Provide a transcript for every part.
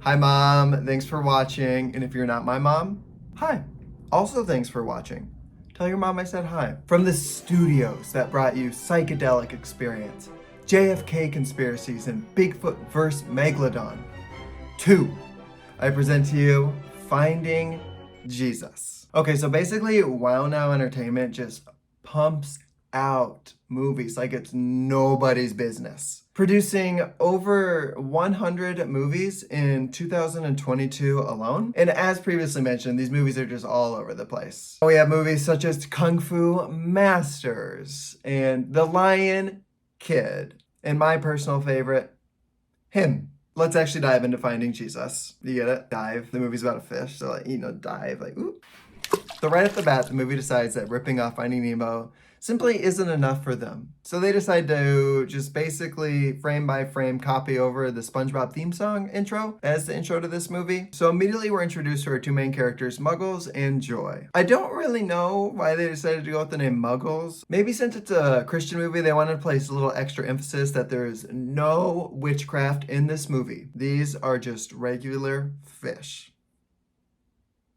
Hi, Mom. Thanks for watching. And if you're not my mom, hi. Also, thanks for watching. Tell your mom I said hi. From the studios that brought you Psychedelic Experience, JFK Conspiracies, and Bigfoot vs. Megalodon, 2, I present to you Finding Jesus. Okay, so basically, Wow Now Entertainment just pumps out movies like it's nobody's business. Producing over 100 movies in 2022 alone. And as previously mentioned, these movies are just all over the place. We have movies such as Kung Fu Masters and The Lion Kid, and my personal favorite, him. Let's actually dive into Finding Jesus. You get it? Dive. The movie's about a fish, so dive, ooh. So right off the bat, the movie decides that ripping off Finding Nemo simply isn't enough for them. So they decide to just basically frame by frame copy over the SpongeBob theme song intro as the intro to this movie. So immediately we're introduced to our two main characters, Muggles and Joy. I don't really know why they decided to go with the name Muggles. Maybe since it's a Christian movie, they wanted to place a little extra emphasis that there is no witchcraft in this movie. These are just regular fish.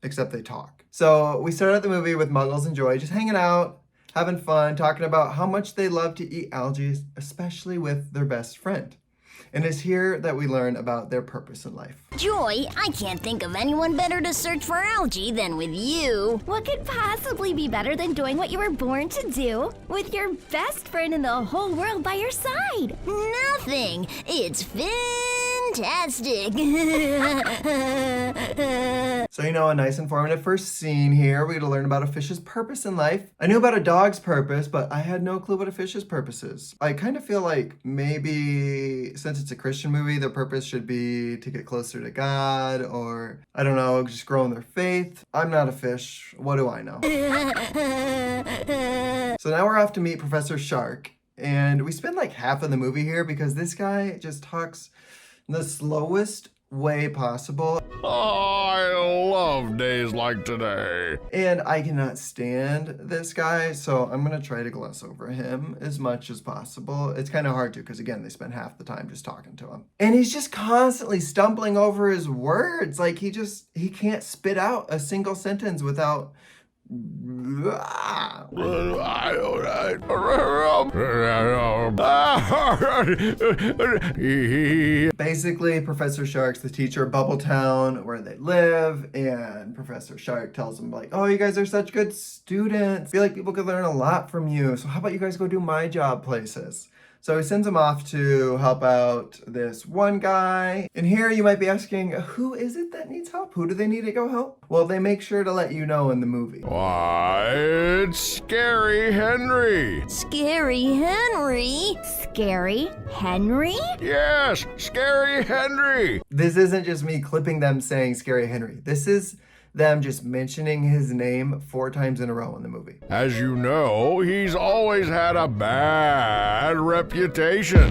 Except they talk. So we start out the movie with Muggles and Joy just hanging out, having fun, talking about how much they love to eat algae, especially with their best friend. And it's here that we learn about their purpose in life. Joy, I can't think of anyone better to search for algae than with you. What could possibly be better than doing what you were born to do with your best friend in the whole world by your side? Nothing. It's fantastic. So, a nice informative first scene here. We get to learn about a fish's purpose in life. I knew about a dog's purpose, but I had no clue what a fish's purpose is. I kind of feel like maybe since it's a Christian movie, the purpose should be to get closer to God, or I don't know, just grow in their faith. I'm not a fish. What do I know? So now we're off to meet Professor Shark, and we spend like half of the movie here because this guy just talks the slowest way possible. I love days like today. And I cannot stand this guy, so I'm gonna try to gloss over him as much as possible. It's kind of hard to, because again, they spend half the time just talking to him. And he's just constantly stumbling over his words. Like he can't spit out a single sentence without Basically, Professor Shark's the teacher of Bubbletown, where they live, and Professor Shark tells them like, oh, you guys are such good students. I feel like people could learn a lot from you. So how about you guys go do my job places? So he sends him off to help out this one guy. And here you might be asking, who is it that needs help? Who do they need to go help? Well, they make sure to let you know in the movie. Why, it's Scary Henry. Scary Henry? Scary Henry? Yes, Scary Henry. This isn't just me clipping them saying Scary Henry. This is them just mentioning his name 4 times in a row in the movie. As you know, he's always had a bad reputation.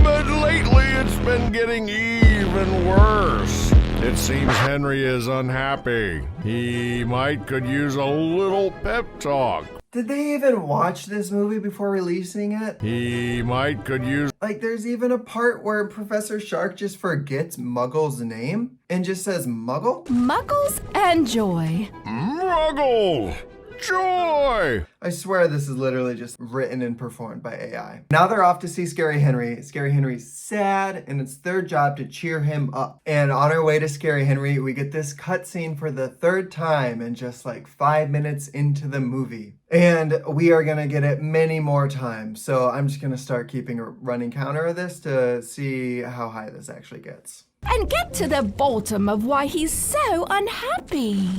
But lately it's been getting even worse. It seems Henry is unhappy. He could use a little pep talk. Did they even watch this movie before releasing it? He could use... Like, there's even a part where Professor Shark just forgets Muggle's name and just says Muggle? Muggles and Joy. Muggle! Joy! I swear this is literally just written and performed by AI. Now they're off to see Scary Henry. Scary Henry's sad, and it's their job to cheer him up. And on our way to Scary Henry, we get this cutscene for the 3rd time in just like 5 minutes into the movie. And we are gonna get it many more times. So I'm just gonna start keeping a running counter of this to see how high this actually gets. And get to the bottom of why he's so unhappy.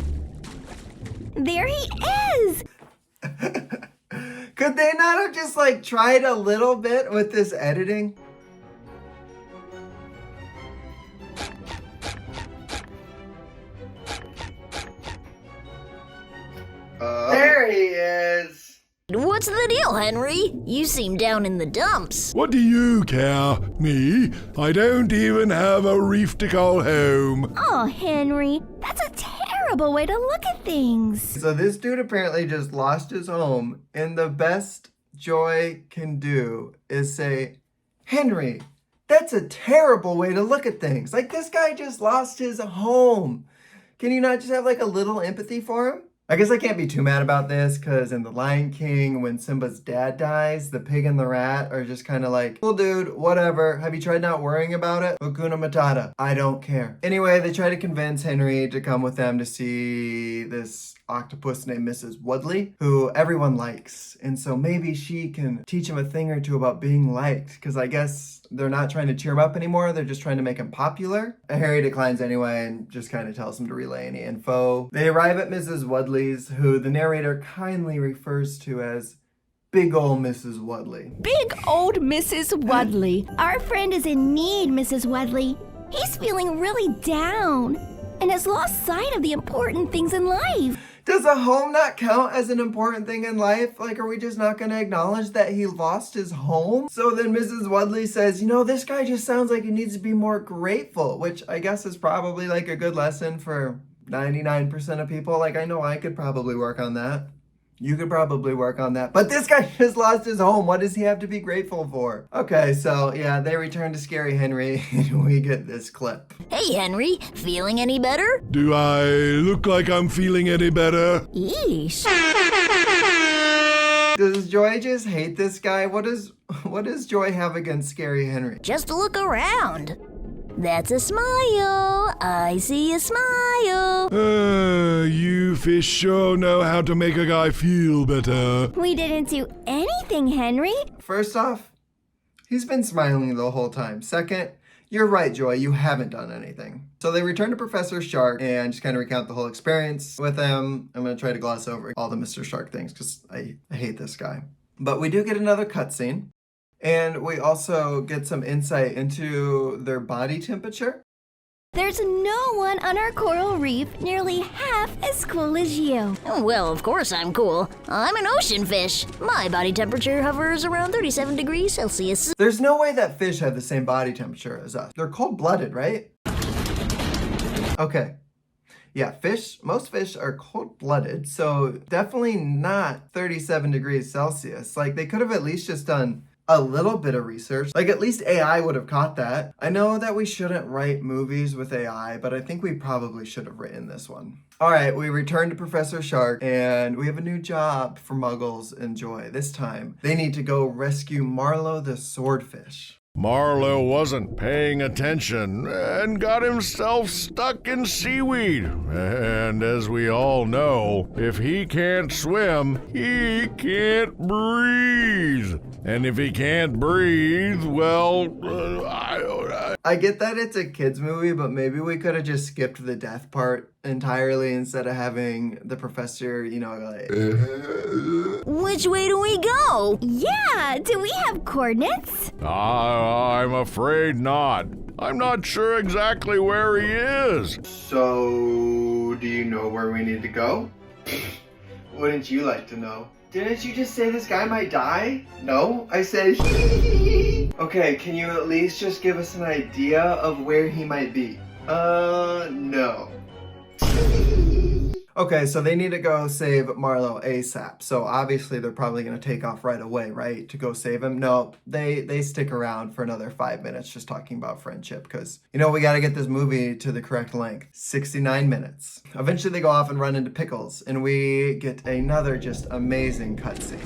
There he is! Could they not have just like tried a little bit with this editing? There he is. What's the deal, Henry? You seem down in the dumps. What do you care? Me? I don't even have a reef to call home. Oh, Henry, that's a terrible way to look at things. So this dude apparently just lost his home, and the best Joy can do is say, Henry, That's a terrible way to look at things. Like, this guy just lost his home. Can you not just have like a little empathy for him? I guess I can't be too mad about this because in The Lion King, when Simba's dad dies, the pig and the rat are just kind of like, well, dude, whatever. Have you tried not worrying about it? Hakuna Matata. I don't care. Anyway, they try to convince Henry to come with them to see this octopus named Mrs. Woodley, who everyone likes. And so maybe she can teach him a thing or two about being liked, because I guess they're not trying to cheer him up anymore. They're just trying to make him popular. Harry declines anyway and just kind of tells him to relay any info. They arrive at Mrs. Woodley's, who the narrator kindly refers to as big ol' Mrs. Woodley. Big old Mrs. Woodley. Our friend is in need, Mrs. Woodley. He's feeling really down and has lost sight of the important things in life. Does a home not count as an important thing in life? Like, are we just not going to acknowledge that he lost his home? So then Mrs. Woodley says, you know, this guy just sounds like he needs to be more grateful, which I guess is probably like a good lesson for 99% of people. Like, I know I could probably work on that. You could probably work on that. But this guy just lost his home. What does he have to be grateful for? Okay, so yeah, they return to Scary Henry and we get this clip. Hey, Henry, feeling any better? Do I look like I'm feeling any better? Yeesh. Does Joy just hate this guy? What does Joy have against Scary Henry? Just look around. That's a smile. I see a smile. You fish sure know how to make a guy feel better. We didn't do anything, Henry. First off, he's been smiling the whole time. Second, you're right, Joy, you haven't done anything. So they return to Professor Shark and just kind of recount the whole experience with him. I'm going to try to gloss over all the Mr. Shark things because I hate this guy. But we do get another cutscene. And we also get some insight into their body temperature. There's no one on our coral reef nearly half as cool as you. Well, of course I'm cool. I'm an ocean fish. My body temperature hovers around 37 degrees Celsius. There's no way that fish have the same body temperature as us. They're cold-blooded, right? Okay. Yeah, most fish are cold-blooded, so definitely not 37 degrees Celsius. Like, they could have at least just done a little bit of research. Like, at least AI would have caught that. I know that we shouldn't write movies with AI, but I think we probably should have written this one. All right, we return to Professor Shark, and we have a new job for Muggles and Joy. This time, they need to go rescue Marlowe the swordfish. Marlowe wasn't paying attention and got himself stuck in seaweed. And as we all know, if he can't swim, he can't breathe. And if he can't breathe, well, I get that it's a kid's movie, but maybe we could have just skipped the death part entirely instead of having the professor, you know, like... Which way do we go? Yeah, do we have coordinates? I'm afraid not. I'm not sure exactly where he is. So, do you know where we need to go? Wouldn't you like to know? Didn't you just say this guy might die? No, I said Okay, can you at least just give us an idea of where he might be? No. Okay, so they need to go save Marlowe ASAP. So obviously they're probably going to take off right away, right? To go save him. No, they stick around for another 5 minutes just talking about friendship because, you know, we got to get this movie to the correct length. 69 minutes. Eventually they go off and run into Pickles and we get another just amazing cutscene.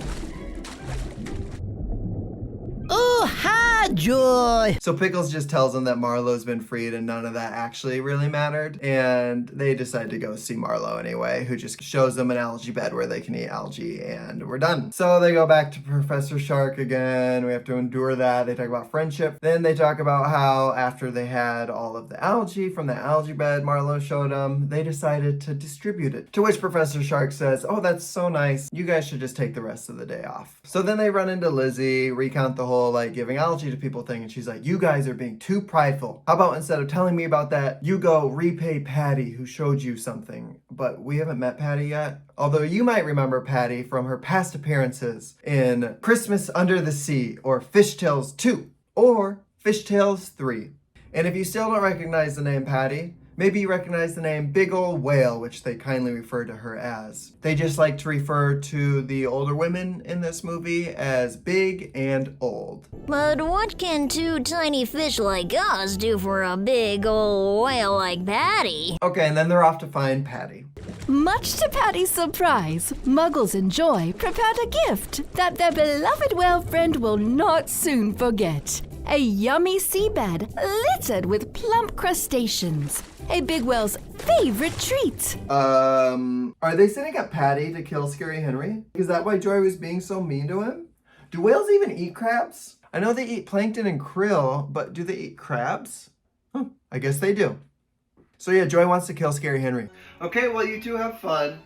Oh, hi, Joy! So Pickles just tells them that Marlowe's been freed and none of that actually really mattered. And they decide to go see Marlowe anyway, who just shows them an algae bed where they can eat algae and we're done. So they go back to Professor Shark again. We have to endure that. They talk about friendship. Then they talk about how after they had all of the algae from the algae bed Marlowe showed them, they decided to distribute it. To which Professor Shark says, oh, that's so nice. You guys should just take the rest of the day off. So then they run into Lizzie, recount the whole like giving algae to people thing, and she's like, you guys are being too prideful. How about instead of telling me about that, you go repay Patty who showed you something. But we haven't met Patty yet. Although you might remember Patty from her past appearances in Christmas Under the Sea or Fishtails 2 or Fishtails 3. And if you still don't recognize the name Patty, Maybe you recognize the name Big Ol' Whale, which they kindly refer to her as. They just like to refer to the older women in this movie as big and old. But what can two tiny fish like us do for a big old whale like Patty? Okay, and then they're off to find Patty. Much to Patty's surprise, Muggles and Joy prepared a gift that their beloved whale friend will not soon forget. A yummy seabed littered with plump crustaceans. A big whale's favorite treat. Are they setting up Patty to kill Scary Henry? Is that why Joy was being so mean to him? Do whales even eat crabs? I know they eat plankton and krill, but do they eat crabs? I guess they do. So yeah, Joy wants to kill Scary Henry. Okay, well, you two have fun.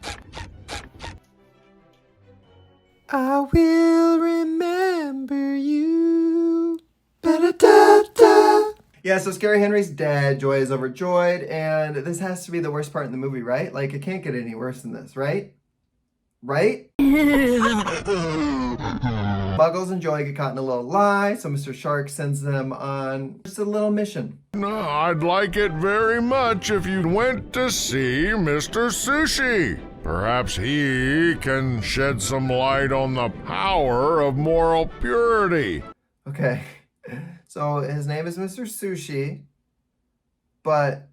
I will remember you. Ba-da-da-da. Yeah, so Scary Henry's dead, Joy is overjoyed, and this has to be the worst part in the movie, right? Like, it can't get any worse than this, right? Right? Muggles and Joy get caught in a little lie, so Mr. Shark sends them on just a little mission. I'd like it very much if you went to see Mr. Sushi. Perhaps he can shed some light on the power of moral purity. Okay, so his name is Mr. Sushi, but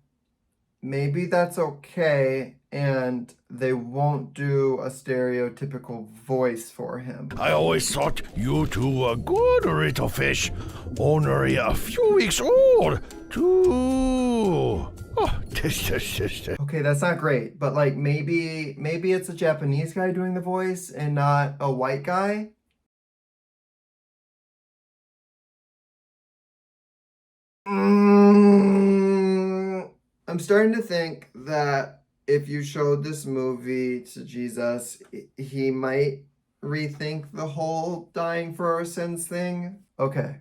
maybe that's okay, and they won't do a stereotypical voice for him. I always thought you two were good, Ripoff fish. Only a few weeks old, too. Oh, Okay, that's not great, but like maybe it's a Japanese guy doing the voice and not a white guy. I'm starting to think that if you showed this movie to Jesus, he might rethink the whole dying for our sins thing. Okay.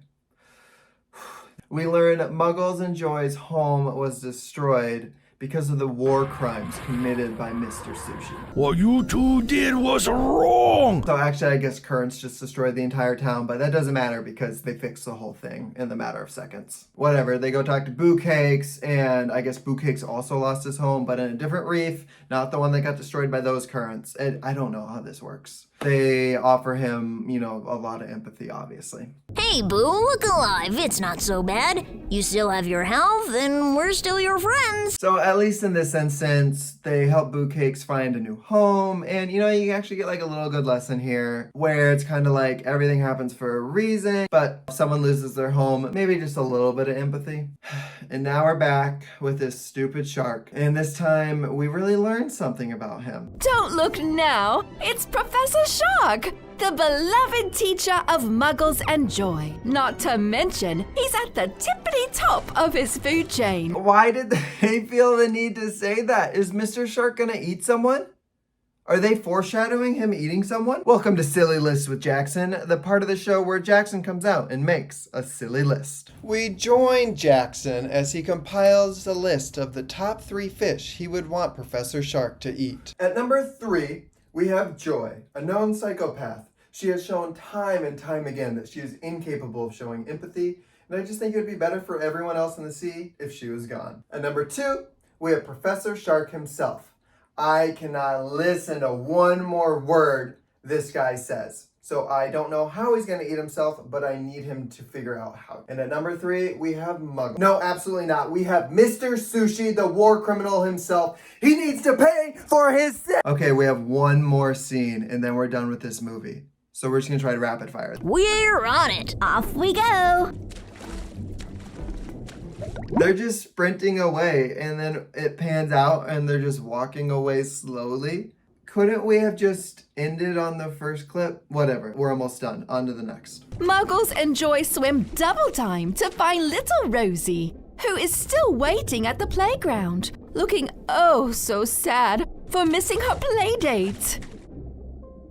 We learn Muggles and Joy's home was destroyed because of the war crimes committed by Mr. Sushi. What you two did was wrong. So actually, I guess currents just destroyed the entire town, but that doesn't matter because they fixed the whole thing in the matter of seconds. Whatever, they go talk to Boo Cakes, and I guess Boo Cakes also lost his home, but in a different reef, not the one that got destroyed by those currents. And I don't know how this works. They offer him, a lot of empathy, obviously. Hey, Boo, look alive. It's not so bad. You still have your health, and we're still your friends. So at least in this instance, they help Boo Cakes find a new home. And, you actually get like a little good lesson here where it's kind of like everything happens for a reason, but if someone loses their home, maybe just a little bit of empathy. And now we're back with this stupid shark. And this time, we really learned something about him. Don't look now, it's Professor Shark, the beloved teacher of Muggles and Joy. Not to mention, he's at the tippity top of his food chain. Why did they feel the need to say that? Is Mr. Shark gonna eat someone? Are they foreshadowing him eating someone? Welcome to Silly List with Jackson, the part of the show where Jackson comes out and makes a silly list. We join Jackson as he compiles a list of the top 3 fish he would want Professor Shark to eat. At number 3, we have Joy, a known psychopath. She has shown time and time again that she is incapable of showing empathy, and I just think it would be better for everyone else in the sea if she was gone. At number 2, we have Professor Shark himself. I cannot listen to one more word this guy says. So I don't know how he's going to eat himself, but I need him to figure out how. And at number 3, we have Muggle. No, absolutely not. We have Mr. Sushi, the war criminal himself. He needs to pay for his sin. Okay, we have one more scene, and then we're done with this movie. So we're just going to try to rapid fire. We're on it. Off we go. They're just sprinting away, and then it pans out, and they're just walking away slowly. Couldn't we have just ended on the first clip? Whatever, we're almost done. On to the next. Muggles and Joy swim double time to find little Rosie, who is still waiting at the playground, looking oh so sad for missing her play date.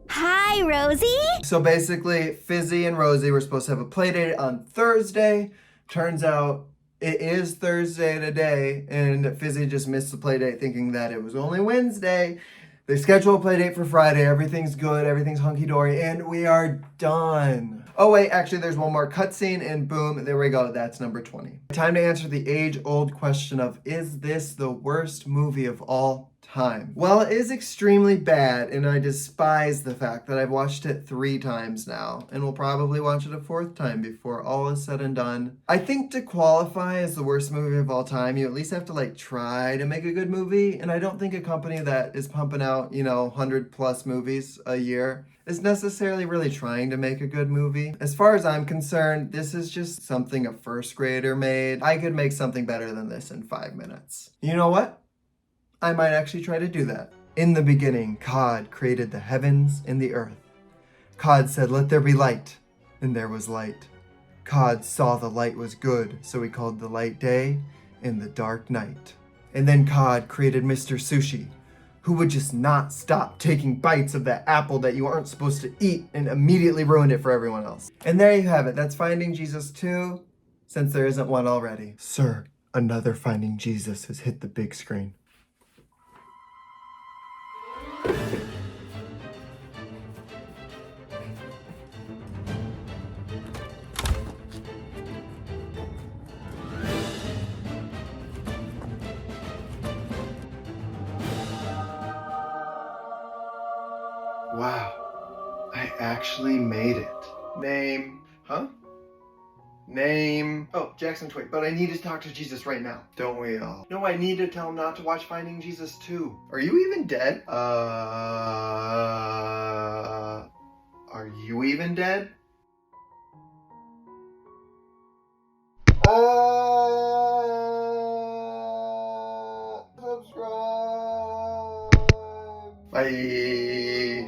Hi, Rosie. So basically, Fizzy and Rosie were supposed to have a play date on Thursday. Turns out it is Thursday today, and Fizzy just missed the play date thinking that it was only Wednesday. They schedule a play date for Friday. Everything's good. Everything's hunky-dory, and we are done. Oh wait, actually there's one more cutscene and boom, there we go. That's number 20. Time to answer the age-old question of, is this the worst movie of all time? Well, it is extremely bad, and I despise the fact that I've watched it 3 times now, and will probably watch it a 4th time before all is said and done. I think to qualify as the worst movie of all time, you at least have to like try to make a good movie, and I don't think a company that is pumping out, 100+ movies a year is necessarily really trying to make a good movie. As far as I'm concerned, this is just something a 1st grader made. I could make something better than this in 5 minutes. You know what? I might actually try to do that. In the beginning, God created the heavens and the earth. God said, "Let there be light," and there was light. God saw the light was good, so he called the light day and the dark night. And then God created Mr. Sushi, who would just not stop taking bites of that apple that you aren't supposed to eat and immediately ruined it for everyone else. And there you have it. That's Finding Jesus 2, since there isn't one already. Sir, another Finding Jesus has hit the big screen. Wow, I actually made it. Name, huh? Name. Oh, Jackson Twig, but I need to talk to Jesus right now. Don't we all? No, I need to tell him not to watch Finding Jesus 2. Are you even dead? Are you even dead? Subscribe. Bye.